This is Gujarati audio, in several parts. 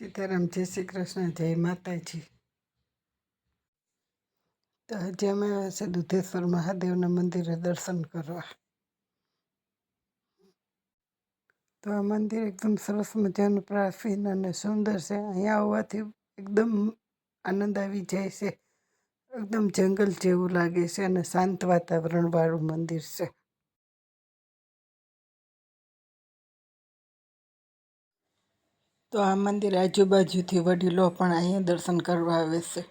સીતારામ, જય શ્રી કૃષ્ણ, જય માતાજી. તો આજે અમે આવ્યા છે દુધેશ્વર મહાદેવના મંદિરે દર્શન કરવા. તો આ મંદિર એકદમ સરસ મજાનું પ્રાચીન અને સુંદર છે. અહીંયા આવવાથી એકદમ આનંદ આવી જાય છે. એકદમ જંગલ જેવું લાગે છે અને શાંત વાતાવરણ વાળું મંદિર છે. તો આ મંદિર આજુબાજુથી વડીલો પણ અહીંયા દર્શન કરવા આવે છે.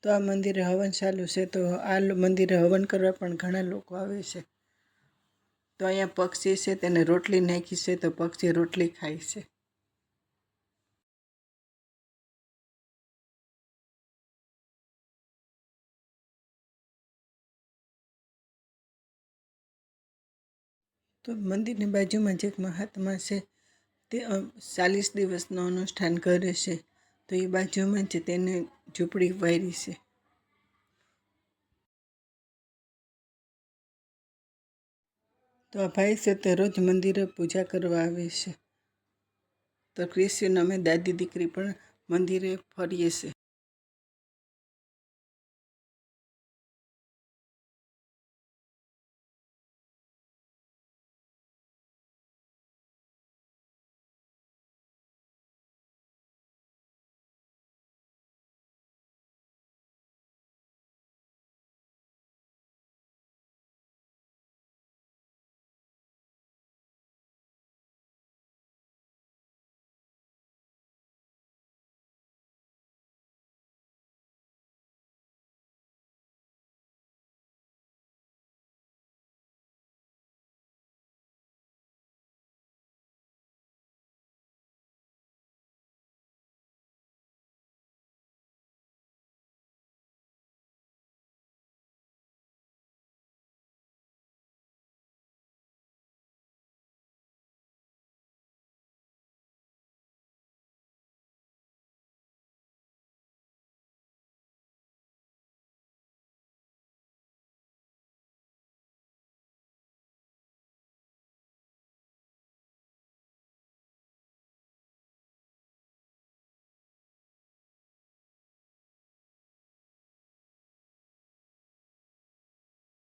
તો આ મંદિરે હવન ચાલુ છે, તો આ મંદિરે હવન કરવા પણ ઘણા લોકો આવે છે. તો અહીંયા પક્ષી છે, તેને રોટલી નાખી છે, તો પક્ષી રોટલી ખાય છે. તો મંદિરની બાજુમાં જ એક મહાત્મા છે, તે 40 દિવસનું અનુષ્ઠાન કરે છે. તો એ બાજુમાં જ તેને ઝૂંપડી વાળી છે. તો આ ભાઈ છે તે રોજ મંદિરે પૂજા કરવા આવે છે. તો ક્રિશ્ચન અમે દાદી દીકરી પણ મંદિરે ફરીએ છીએ.